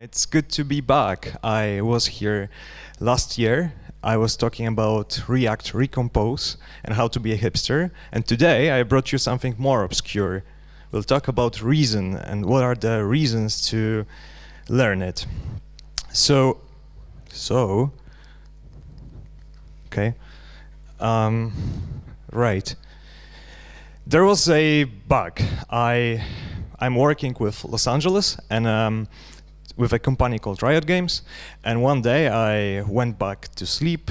It's good to be back. I was here last year. I was talking about React Recompose and how to be a hipster. And today I brought you something more obscure. We'll talk about reason and what are the reasons to learn it. Okay. Right. There was a bug. I'm working with Los Angeles and with a company called Riot Games, and one day I went back to sleep.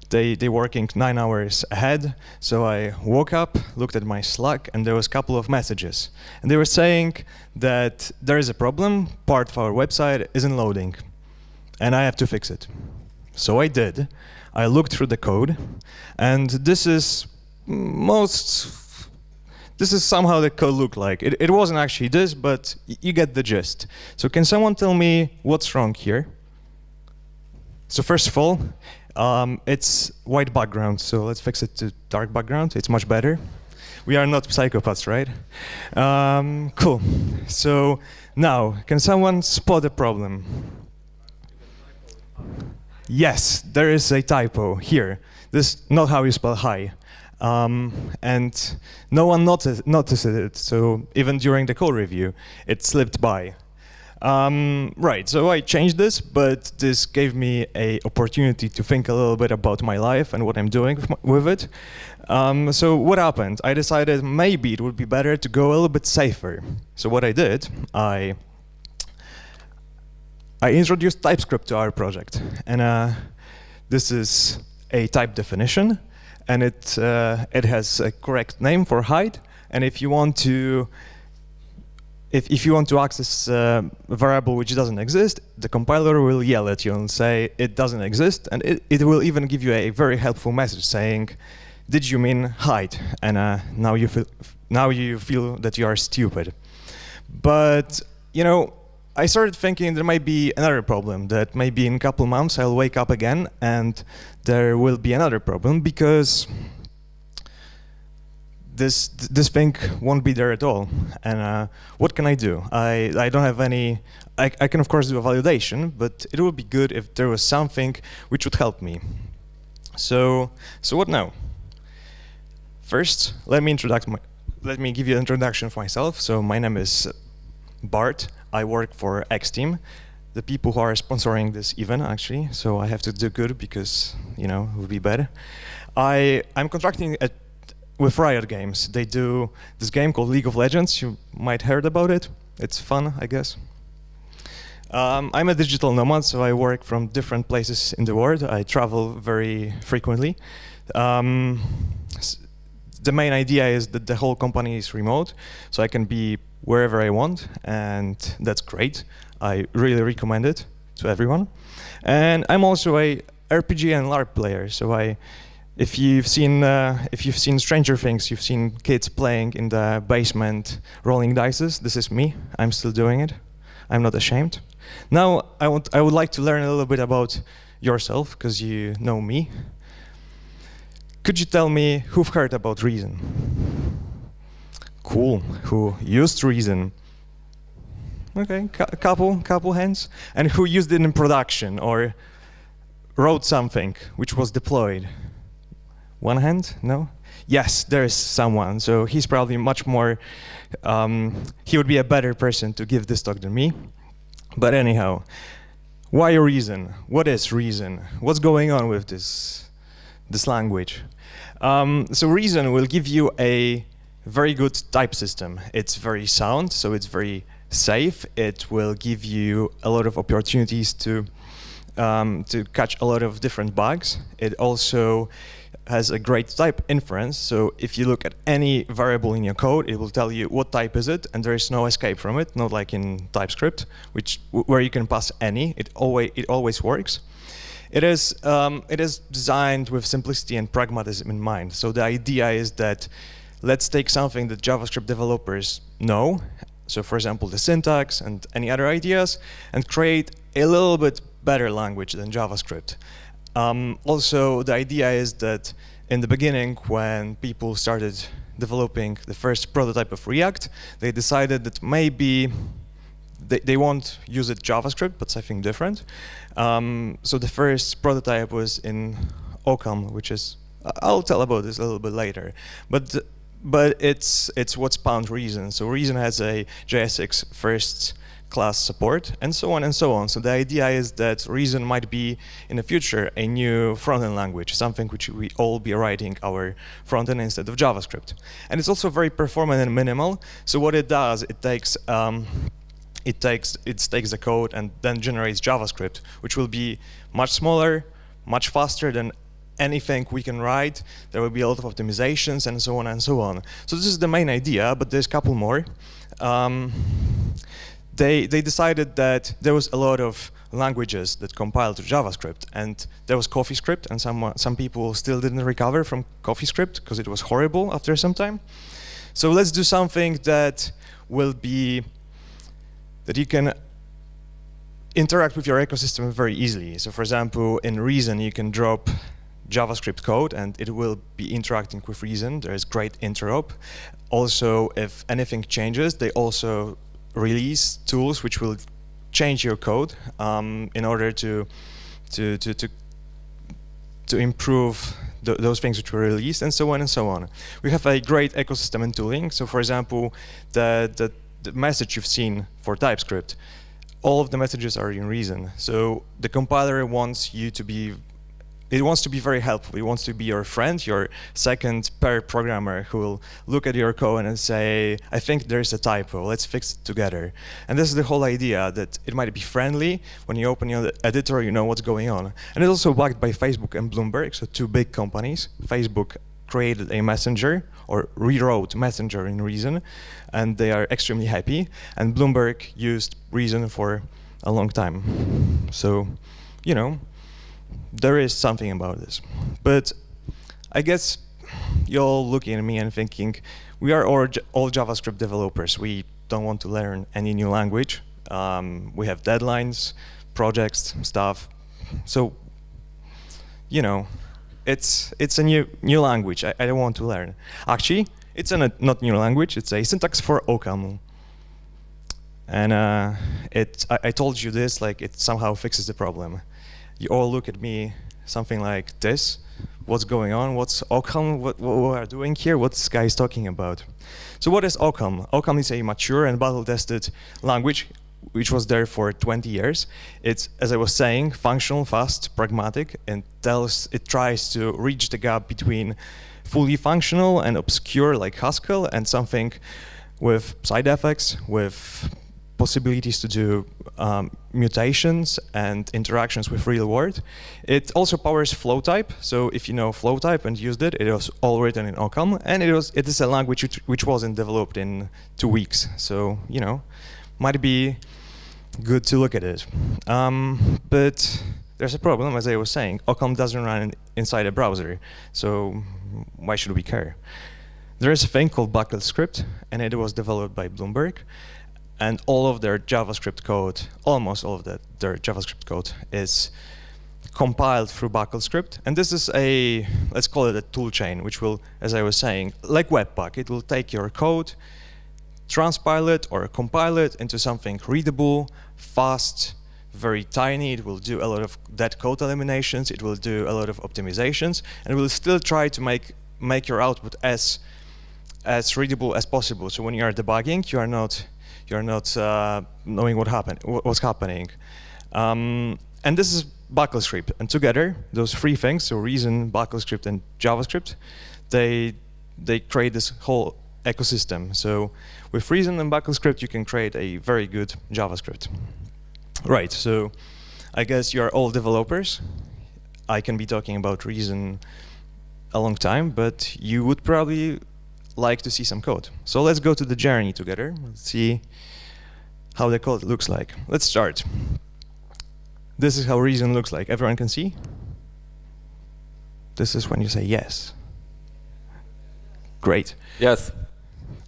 They working 9 hours ahead, so I woke up, looked at my Slack, and there was a couple of messages. And they were saying that there is a problem, part of our website isn't loading, and I have to fix it. So I did. I looked through the code, and this is somehow the code looked like. It wasn't actually this, but you get the gist. So can someone tell me what's wrong here? So first of all, it's white background, so let's fix it to dark background. It's much better. We are not psychopaths, right? Cool. So now, can someone spot a problem? Yes, there is a typo here. This is not how you spell hi. And no one noticed it, so even during the code review, it slipped by. Right, so I changed this, but this gave me an opportunity to think a little bit about my life and what I'm doing with it. So what happened? I decided maybe it would be better to go a little bit safer. So what I did, I introduced TypeScript to our project, and this is a type definition. And it has a correct name for hide. And if you want to access a variable which doesn't exist, the compiler will yell at you and say it doesn't exist, and it will even give you a very helpful message saying, "Did you mean hide?" And now you feel that you are stupid. But you know, I started thinking there might be another problem, that maybe in a couple months I'll wake up again and there will be another problem because this thing won't be there at all. And what can I do? I don't have any. I can of course do a validation, but it would be good if there was something which would help me. So what now? First, let me give you an introduction of myself. So my name is Bart. I work for X Team, the people who are sponsoring this event, actually. So I have to do good because, you know, it would be better. I'm contracting with Riot Games. They do this game called League of Legends. You might heard about it. It's fun, I guess. I'm a digital nomad, so I work from different places in the world. I travel very frequently. The main idea is that the whole company is remote, so I can be wherever I want, and that's great. I really recommend it to everyone. And I'm also a RPG and LARP player. So if you've seen Stranger Things, you've seen kids playing in the basement, rolling dice. This is me. I'm still doing it. I'm not ashamed. Now I would like to learn a little bit about yourself, because you know me. Could you tell me who've heard about Reason? Cool. Who used Reason? Okay, couple hands. And who used it in production or wrote something which was deployed? One hand? No? Yes, there is someone. So he's probably much more. He would be a better person to give this talk than me. But anyhow, why Reason? What is Reason? What's going on with this language? So Reason will give you a very good type system. It's very sound, so it's very safe. It will give you a lot of opportunities to catch a lot of different bugs. It also has a great type inference. So if you look at any variable in your code, it will tell you what type is it, and there is no escape from it. Not like in TypeScript, where you can pass any. It always works. It is designed with simplicity and pragmatism in mind. So the idea is that let's take something that JavaScript developers know, so for example the syntax and any other ideas, and create a little bit better language than JavaScript. Also, the idea is that in the beginning, when people started developing the first prototype of React, they decided that maybe they won't use it JavaScript, but something different. So the first prototype was in OCaml, which is, I'll tell about this a little bit later. But it's what spawned Reason. So Reason has a JSX first class support, and so on and so on. So the idea is that Reason might be, in the future, a new front-end language, something which we all be writing our front-end instead of JavaScript. And it's also very performant and minimal. So what it does, it takes the code and then generates JavaScript, which will be much smaller, much faster than anything we can write. There will be a lot of optimizations and so on and so on. So this is the main idea, but there's a couple more. They decided that there was a lot of languages that compile to JavaScript, and there was CoffeeScript, and some people still didn't recover from CoffeeScript because it was horrible after some time. So let's do something that will be that you can interact with your ecosystem very easily. So for example, in Reason, you can drop JavaScript code and it will be interacting with Reason. There is great interop. Also, if anything changes, they also release tools which will change your code in order to improve those things which were released, and so on and so on. We have a great ecosystem in tooling. So for example, the message you've seen for TypeScript, all of the messages are in Reason. So the compiler wants you to be, it wants to be very helpful. It wants to be your friend, your second pair programmer who will look at your code and say, I think there's a typo, let's fix it together. And this is the whole idea, that it might be friendly. When you open your editor, you know what's going on. And it's also backed by Facebook and Bloomberg, so two big companies. Facebook created a messenger, or rewrote Messenger in Reason, and they are extremely happy. And Bloomberg used Reason for a long time. So, you know, there is something about this. But I guess you're all looking at me and thinking, we are all JavaScript developers. We don't want to learn any new language. We have deadlines, projects, stuff. So, you know, it's a new language. I don't want to learn. Actually, it's a not new language. It's a syntax for OCaml. And I told you this, like it somehow fixes the problem. You all look at me, something like this. What's going on? What's OCaml? What we are doing here? What this guy is talking about? So what is OCaml? OCaml is a mature and battle-tested language, which was there for 20 years. It's, as I was saying, functional, fast, pragmatic, and it tries to reach the gap between fully functional and obscure, like Haskell, and something with side effects, with possibilities to do mutations and interactions with real world. It also powers flow type. So if you know flow type and used it, it was all written in OCaml, and it is a language which wasn't developed in 2 weeks. So you know, might be good to look at it. But there's a problem, as I was saying. OCaml doesn't run inside a browser, so why should we care? There is a thing called BuckleScript, and it was developed by Bloomberg. And all of their JavaScript code, almost all of their JavaScript code, is compiled through BuckleScript. And this is a, let's call it a tool chain, which will, as I was saying, like Webpack, it will take your code, transpile it or compile it into something readable, fast, very tiny. It will do a lot of dead code eliminations. It will do a lot of optimizations, and it will still try to make your output as readable as possible. So when you are debugging, you're not knowing what's happening. And this is BuckleScript. And together, those three things, so Reason, BuckleScript, and JavaScript, they create this whole ecosystem. So with Reason and BuckleScript, you can create a very good JavaScript. Right, so I guess you are all developers. I can be talking about Reason a long time, but you would probably like to see some code. So let's go to the journey together. Let's see how the code looks like. Let's start. This is how Reason looks like. Everyone can see? This is when you say yes. Great. Yes.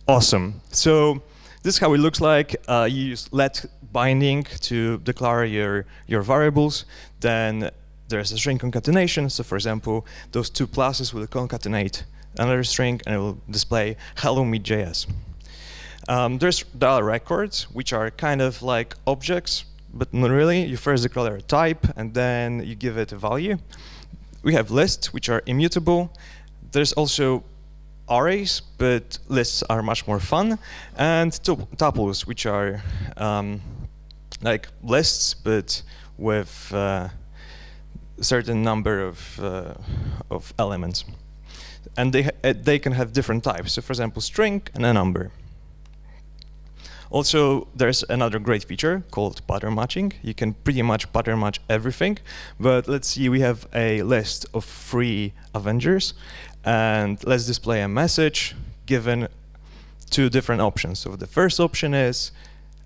Awesome. So this is how it looks like. You use let binding to declare your variables. Then there's a string concatenation. So for example, those two classes will concatenate another string, and it will display hello meet.js. There are records, which are kind of like objects, but not really. You first declare a type, and then you give it a value. We have lists, which are immutable. There's also arrays, but lists are much more fun. And tuples, which are like lists, but with a certain number of elements. And they can have different types. So for example, string and a number. Also, there's another great feature called pattern matching. You can pretty much pattern match everything. But let's see, we have a list of 3 Avengers. And let's display a message given 2 different options. So the first option is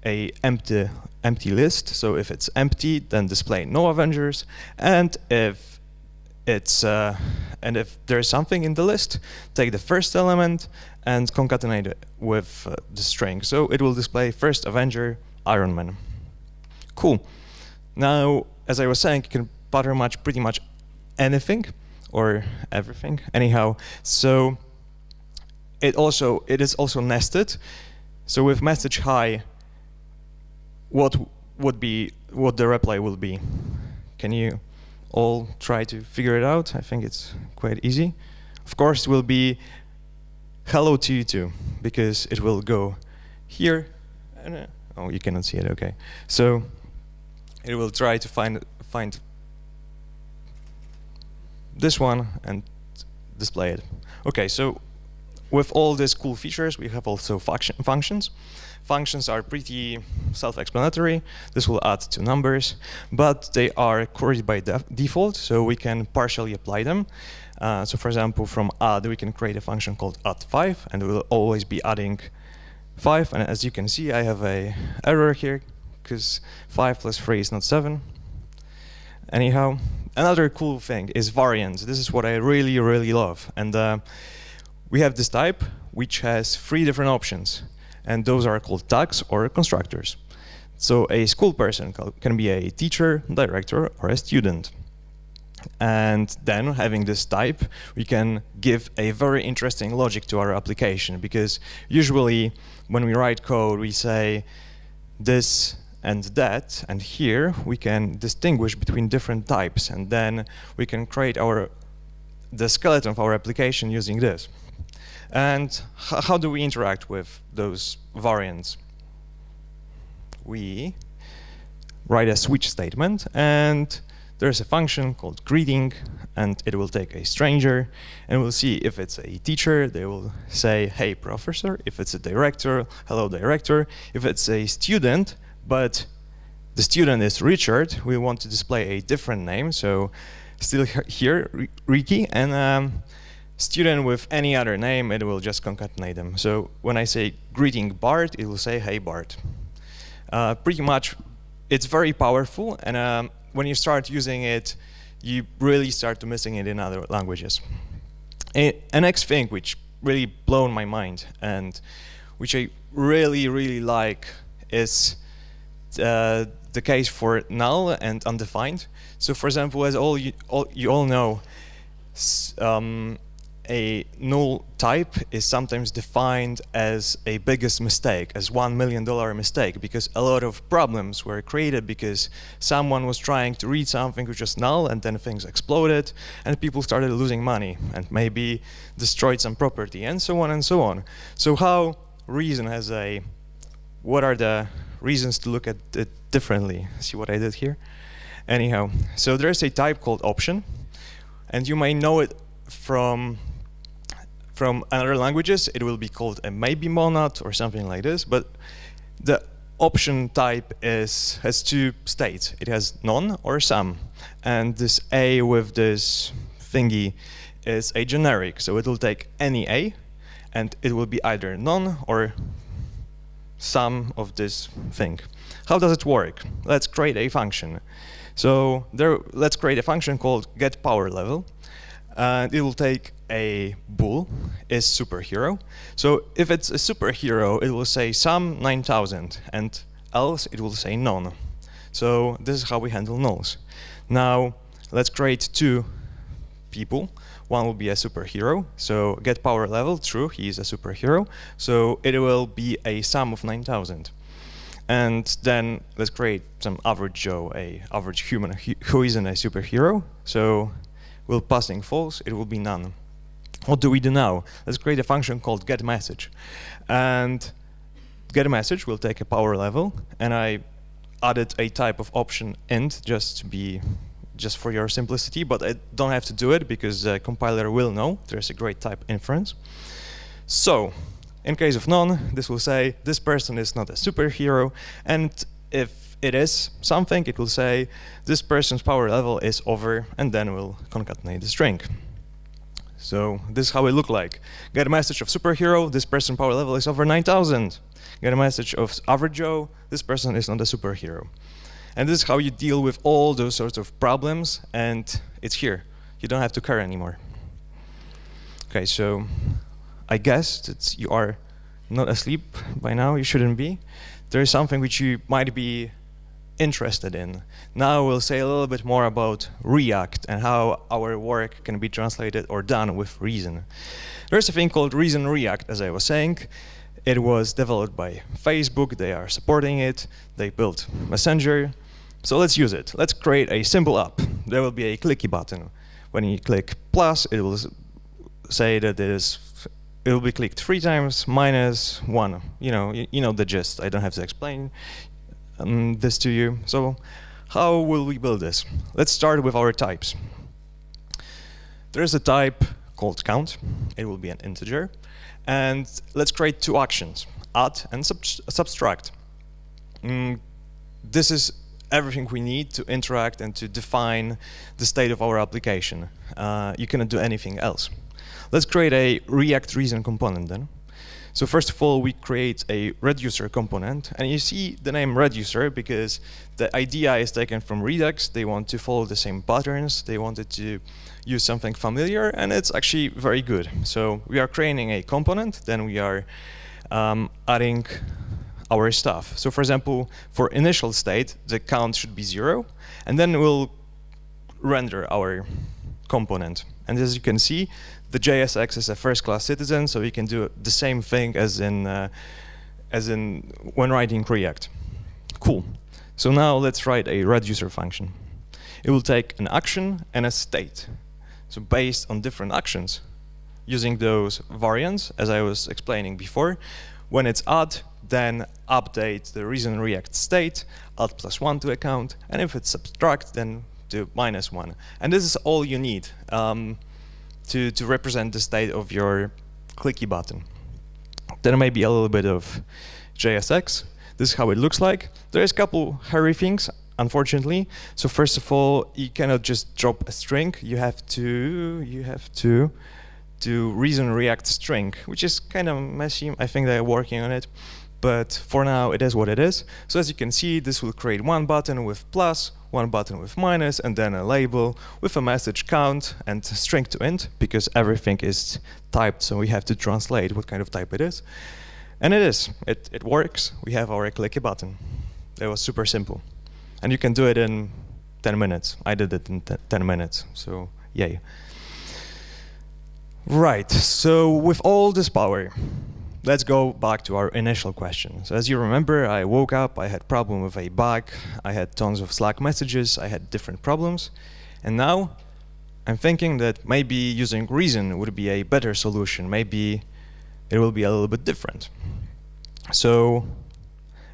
a empty list. So if it's empty, then display no Avengers. And if there's something in the list, take the first element and concatenate it with the string. So it will display first Avenger, Iron Man. Cool. Now, as I was saying, you can pattern match pretty much anything or everything. Anyhow, so it is also nested. So with message hi, what the reply will be? Can you all try to figure it out? I think it's quite easy. Of course, it will be hello to you too, because it will go here. Oh, you cannot see it. Okay, so it will try to find this one and display it. Okay, so with all these cool features, we have also functions. Functions are pretty self-explanatory. This will add 2 numbers, but they are queried by default, so we can partially apply them. So for example, from add, we can create a function called add5, and we will always be adding 5. And as you can see, I have an error here, because 5 plus 3 is not 7. Anyhow, another cool thing is variants. This is what I really, really love. And we have this type, which has 3 different options. And those are called tags or constructors. So a school person can be a teacher, director, or a student. And then, having this type, we can give a very interesting logic to our application, because usually when we write code, we say this and that, and here we can distinguish between different types, and then we can create the skeleton of our application using this. And how do we interact with those variants? We write a switch statement, and there's a function called greeting, and it will take a stranger, and we'll see if it's a teacher, they will say, hey, professor. If it's a director, hello, director. If it's a student, but the student is Richard, we want to display a different name, so still here, Ricky, and student with any other name, it will just concatenate them. So when I say greeting Bart, it will say, hey, Bart. Pretty much, it's very powerful, and when you start using it, you really start to missing it in other languages. A next thing which really blown my mind and which I really, really like is the case for null and undefined. So for example, as you all know, a null type is sometimes defined as a biggest mistake, as $1 million mistake, because a lot of problems were created because someone was trying to read something which was null, and then things exploded, and people started losing money, and maybe destroyed some property, and so on and so on. So how Reason has what are the reasons to look at it differently? See what I did here? Anyhow, so there's a type called option, and you may know it from other languages. It will be called a maybe monad or something like this, but the option type has 2 states. It has none or some, and this a with this thingy is a generic, so it will take any a, and it will be either none or some of this thing. How does it work? Let's create a function. So let's create a function called getPowerLevel. And it will take a bool, is superhero. So if it's a superhero, it will say sum 9,000, and else it will say none. So this is how we handle nulls. Now let's create 2 people. One will be a superhero. So get power level, true, he is a superhero. So it will be a sum of 9,000. And then let's create some average Joe, a average human who isn't a superhero. So we'll passing false, it will be none. What do we do now? Let's create a function called getMessage. And getMessage will take a power level, and I added a type of option int just for your simplicity, but I don't have to do it because the compiler will know. There's a great type inference. So in case of none, this will say this person is not a superhero, and if it is something, it will say this person's power level is over, and then we'll concatenate the string. So this is how it look like. Get a message of superhero, this person's power level is over 9,000. Get a message of average Joe, this person is not a superhero. And this is how you deal with all those sorts of problems, and it's here. You don't have to care anymore. Okay, so I guess that you are not asleep by now, you shouldn't be. There is something which you might be interested in. Now we'll say a little bit more about React and how our work can be translated or done with Reason. There's a thing called ReasonReact, as I was saying. It was developed by Facebook, they are supporting it, they built Messenger. So let's use it. Let's create a simple app. There will be a clicky button. When you click plus, it will say that it will be clicked 3 times, -1. You know the gist. I don't have to explain this to you. So how will we build this? Let's start with our types. There's a type called count. It will be an integer. And let's create 2 actions, add and subtract. This is everything we need to interact and to define the state of our application. You cannot do anything else. Let's create a React Reason component then. So first of all, we create a reducer component, and you see the name reducer because the idea is taken from Redux. They want to follow the same patterns. They wanted to use something familiar, and it's actually very good. So we are creating a component, then we are adding our stuff. So for example, for initial state, the count should be 0, and then we'll render our component. And as you can see, the JSX is a first-class citizen, so we can do the same thing as in when writing React. Cool. So now let's write a reducer function. It will take an action and a state. So based on different actions, using those variants, as I was explaining before, when it's add, then update the ReasonReact state, add +1 to account, and if it's subtract, then do -1. And this is all you need to represent the state of your clicky button. There may be a little bit of JSX. This is how it looks like. There's a couple hairy things, unfortunately. So first of all, you cannot just drop a string. You have to do ReasonReact string, which is kind of messy. I think they're working on it. But for now, it is what it is. So as you can see, this will create 1 button with plus, 1 button with minus, and then a label with a message count and string to int, because everything is typed, so we have to translate what kind of type it is. And it is. It works. We have our clicky button. It was super simple. And you can do it in 10 minutes. I did it in 10 minutes, so yay. Right, so with all this power, let's go back to our initial question. So as you remember, I woke up, I had problem with a bug, I had tons of Slack messages, I had different problems, and now I'm thinking that maybe using Reason would be a better solution. Maybe it will be a little bit different. So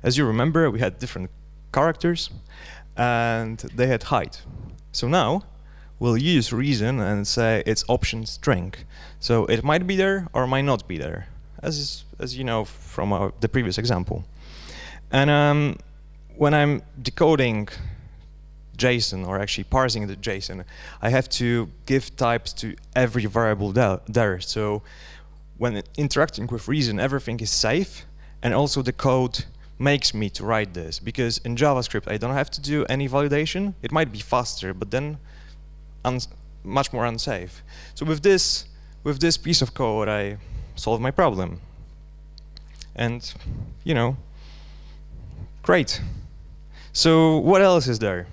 as you remember, we had different characters, and they had height. So now we'll use Reason and say it's option string. So it might be there or might not be there, as you know from the previous example. And when I'm decoding JSON, or actually parsing the JSON, I have to give types to every variable there. So when interacting with Reason, everything is safe, and also the code makes me to write this, because in JavaScript I don't have to do any validation. It might be faster, but then much more unsafe. So with this piece of code, I solve my problem. And, you know, great. So what else is there?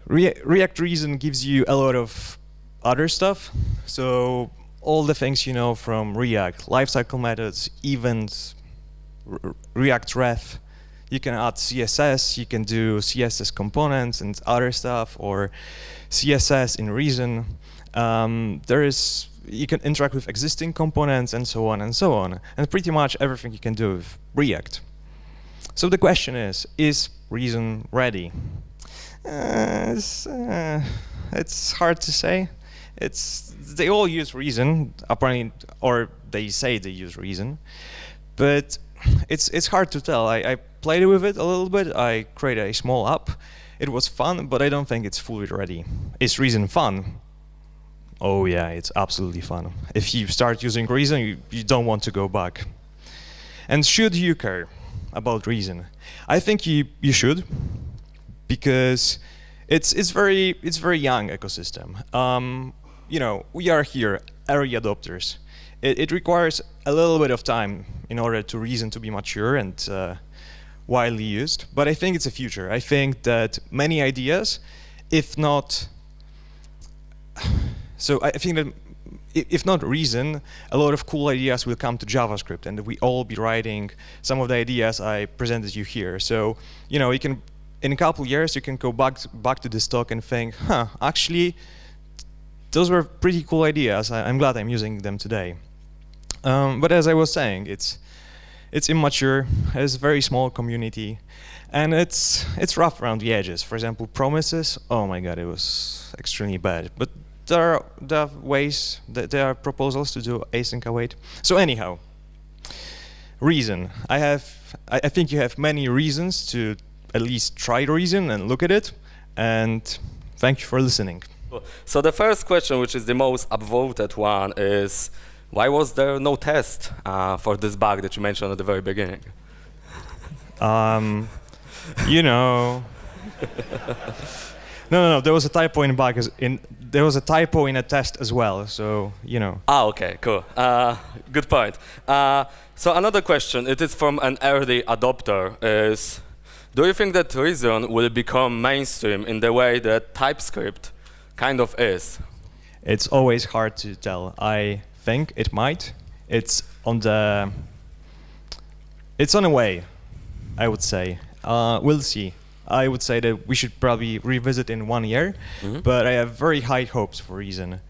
React Reason gives you a lot of other stuff. So all the things you know from React, lifecycle methods, events, React Ref. You can add CSS, you can do CSS components and other stuff, or CSS in Reason. You can interact with existing components and so on and so on. And pretty much everything you can do with React. So the question is Reason ready? It's hard to say. They all use Reason, apparently, or they say they use Reason, but it's hard to tell. I played with it a little bit. I created a small app. It was fun, but I don't think it's fully ready. Is Reason fun? Oh yeah, it's absolutely fun. If you start using Reason, you don't want to go back. And should you care about Reason? I think you should, because it's very young ecosystem. You know, we are here early adopters. It requires a little bit of time in order to Reason to be mature and widely used. But I think it's a future. I think that many ideas, if not, so I think that if not Reason, a lot of cool ideas will come to JavaScript, and we all be writing some of the ideas I presented you here. So you know, you can, in a couple years, you can go back to this talk and think, actually, those were pretty cool ideas. I'm glad I'm using them today. But as I was saying, it's immature, has a very small community, and it's rough around the edges. For example, promises, oh my god, it was extremely bad. But there are ways, there are proposals to do async await. So anyhow, Reason. I think you have many reasons to at least try Reason and look at it, and thank you for listening. So the first question, which is the most upvoted one, is why was there no test for this bug that you mentioned at the very beginning? You know. No. There was a typo in bug. There was a typo in a test as well. So you know. Okay, cool. Good point. So another question. It is from an early adopter. Is do you think that Reason will become mainstream in the way that TypeScript kind of is? It's always hard to tell. I think it might. It's on a way, I would say. We'll see. I would say that we should probably revisit in 1 year, but I have very high hopes for Reason.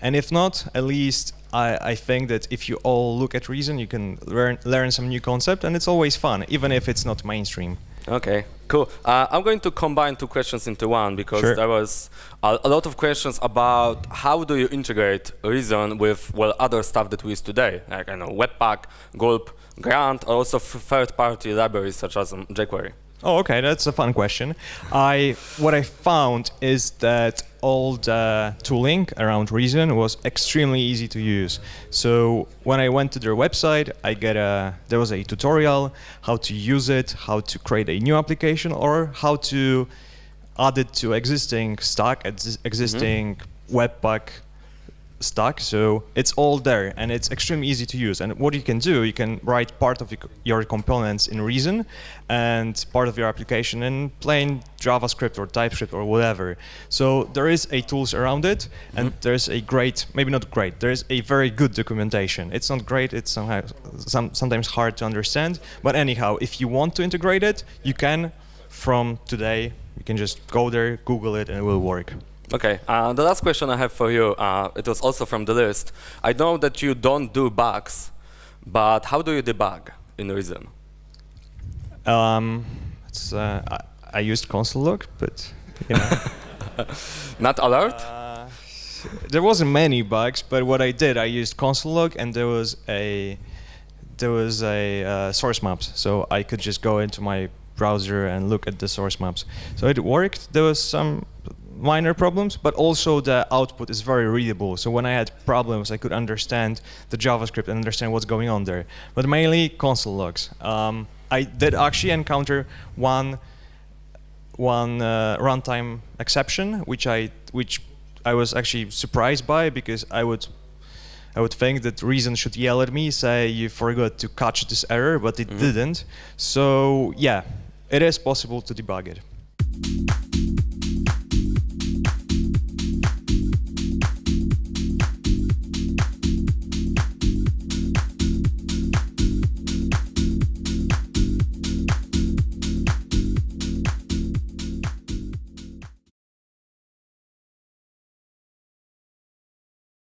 And if not, at least I think that if you all look at Reason, you can learn some new concept, and it's always fun, even if it's not mainstream. Okay, cool. I'm going to combine two questions into one, because there was a lot of questions about how do you integrate Reason with, well, other stuff that we use today, like, I know, Webpack, Gulp, Grant, or also third-party libraries such as jQuery. Oh, okay, that's a fun question. What I found is that all the tooling around Reason was extremely easy to use. So when I went to their website, there was a tutorial how to use it, how to create a new application, or how to add it to existing stack, existing Webpack stack. So it's all there, and it's extremely easy to use. And what you can do, you can write part of your components in Reason and part of your application in plain JavaScript or TypeScript or whatever. So there is a tools around it, and there's a great, maybe not great, there's a very good documentation. It's not great, it's sometimes hard to understand, but anyhow, if you want to integrate it, you can. From today, you can just go there, Google it, and it will work. Okay, the last question I have for you, it was also from the list. I know that you don't do bugs, but how do you debug in Reason? I used console log, but you know. Not alert? There wasn't many bugs, but what I did, I used console log, and there was a source maps, so I could just go into my browser and look at the source maps. So it worked. There was some minor problems, but also the output is very readable. So when I had problems, I could understand the JavaScript and understand what's going on there. But mainly console logs. I did actually encounter one runtime exception, which I was actually surprised by, because I would think that Reason should yell at me, say you forgot to catch this error, but it didn't. So yeah, it is possible to debug it.